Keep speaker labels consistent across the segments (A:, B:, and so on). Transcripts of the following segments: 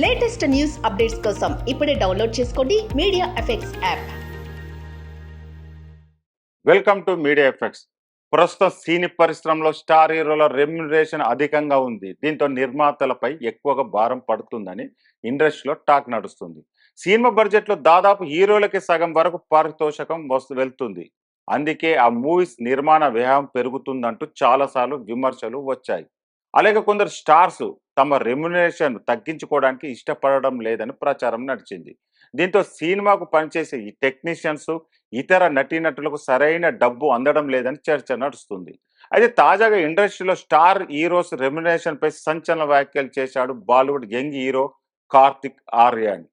A: Latest news updates కోసం ఇప్పుడే download చేసుకోండి media effects app.
B: Welcome to media effects. ప్రస్తుతం సినీ పరిశ్రమలో స్టార్ హీరోల రెమ్యునరేషన్ అధికంగా ఉంది. దీంతో నిర్మాతలపై ఎక్కువగా భారం పడుతుందని ఇండస్ట్రీలో టాక్ నడుస్తుంది. సినిమా బడ్జెట్లో దాదాపు హీరోలకి సగం వరకు పారితోషికం వెళ్తుంది. అందుకే ఆ మూవీస్ నిర్మాణ వ్యయం పెరుగుతుందంటూ చాలాసార్లు విమర్శలు వచ్చాయి. అలాగే కొందరు స్టార్స్ తమ రెమ్యునరేషన్ తగ్గించుకోవడానికి ఇష్టపడడం లేదని ప్రచారం నడిచింది. దీంతో సినిమాకు పనిచేసే ఈ టెక్నీషియన్స్, ఇతర నటీనటులకు సరైన డబ్బు అందడం లేదని చర్చ నడుస్తుంది. అయితే తాజాగా ఇండస్ట్రీలో స్టార్ హీరోస్ రెమ్యునరేషన్ పై సంచలన వ్యాఖ్యలు చేశాడు Bollywood young hero Karthik Aryan.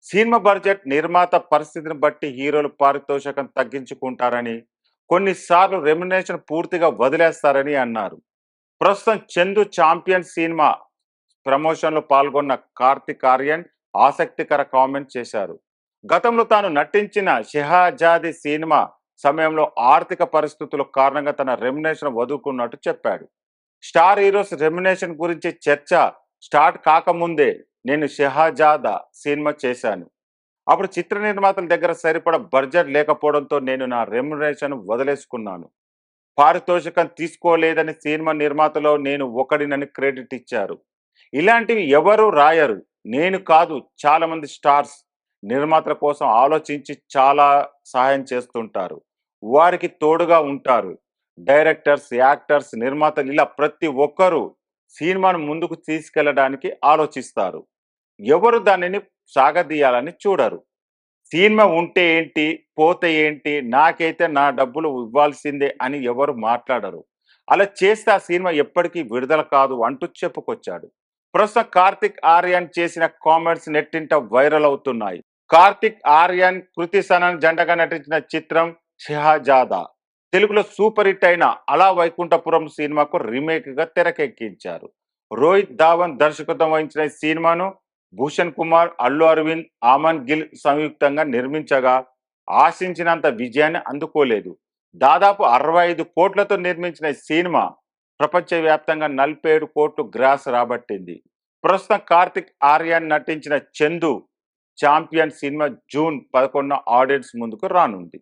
B: Cinema budget, నిర్మాత పరిస్థితిని బట్టి హీరోలు పారితోషికం తగ్గించుకుంటారని, కొన్నిసార్లు రెమ్యునరేషన్ పూర్తిగా వదిలేస్తారని అన్నారు. ప్రస్తుతం చందు ఛాంపియన్ సినిమా ప్రమోషన్లో పాల్గొన్న కార్తిక్ ఆర్యన్ ఆసక్తికర కామెంట్ చేశారు. గతంలో తాను నటించిన షెహజాది సినిమా సమయంలో ఆర్థిక పరిస్థితుల కారణంగా తన రెమ్యునరేషన్ వదులుకున్నట్టు చెప్పాడు. స్టార్ హీరోస్ రెమ్యునరేషన్ గురించి చర్చ స్టార్ట్ కాకముందే నేను షెహజాదా సినిమా చేశాను. అప్పుడు చిత్ర నిర్మాతల దగ్గర సరిపడ బడ్జెట్ లేకపోవడంతో నేను నా రెమ్యునరేషన్ వదిలేసుకున్నాను. పారితోషికం తీసుకోలేదని సినిమా నిర్మాతలో నేను ఒకడినని క్రెడిట్ ఇచ్చారు. ఇలాంటివి ఎవరు రాయరు, నేను కాదు, చాలా మంది స్టార్స్ నిర్మాతల కోసం ఆలోచించి చాలా సహాయం చేస్తుంటారు, వారికి తోడుగా ఉంటారు. డైరెక్టర్స్, యాక్టర్స్, నిర్మాతలు ఇలా ప్రతి ఒక్కరూ సినిమాను ముందుకు తీసుకెళ్లడానికి ఆలోచిస్తారు. ఎవరు దానిని సాగదీయాలని చూడరు. సినిమా ఉంటే ఏంటి, పోతే ఏంటి, నాకైతే నా డబ్బులు ఇవ్వాల్సిందే అని ఎవరు మాట్లాడరు. అలా చేస్తే ఆ సినిమా ఎప్పటికీ విడుదల కాదు అంటూ చెప్పుకొచ్చాడు. ప్రస్తుతం కార్తిక్ ఆర్యన్ చేసిన కామెంట్స్ నెట్టింట వైరల్ అవుతున్నాయి. కార్తిక్ ఆర్యన్, కృతి సనన్ జంటగా నటించిన చిత్రం షెహజాదా తెలుగులో సూపర్ హిట్ అయిన అలా వైకుంఠపురం సినిమాకు రీమేక్ గా తెరకెక్కించారు. రోహిత్ ధావన్ దర్శకత్వం వహించిన ఈ సినిమాను భూషణ్ కుమార్, అల్లు అరవింద్, ఆమన్ గిల్ సంయుక్తంగా నిర్మించగా ఆశించినంత విజయాన్ని అందుకోలేదు. దాదాపు 65 కోట్లతో నిర్మించిన ఈ సినిమా ప్రపంచవ్యాప్తంగా 47 కోట్లు గ్రాస్ రాబట్టింది. ప్రస్తుతం కార్తిక్ ఆర్యన్ నటించిన Chandu champion cinema June 11 audience ముందుకు రానుంది.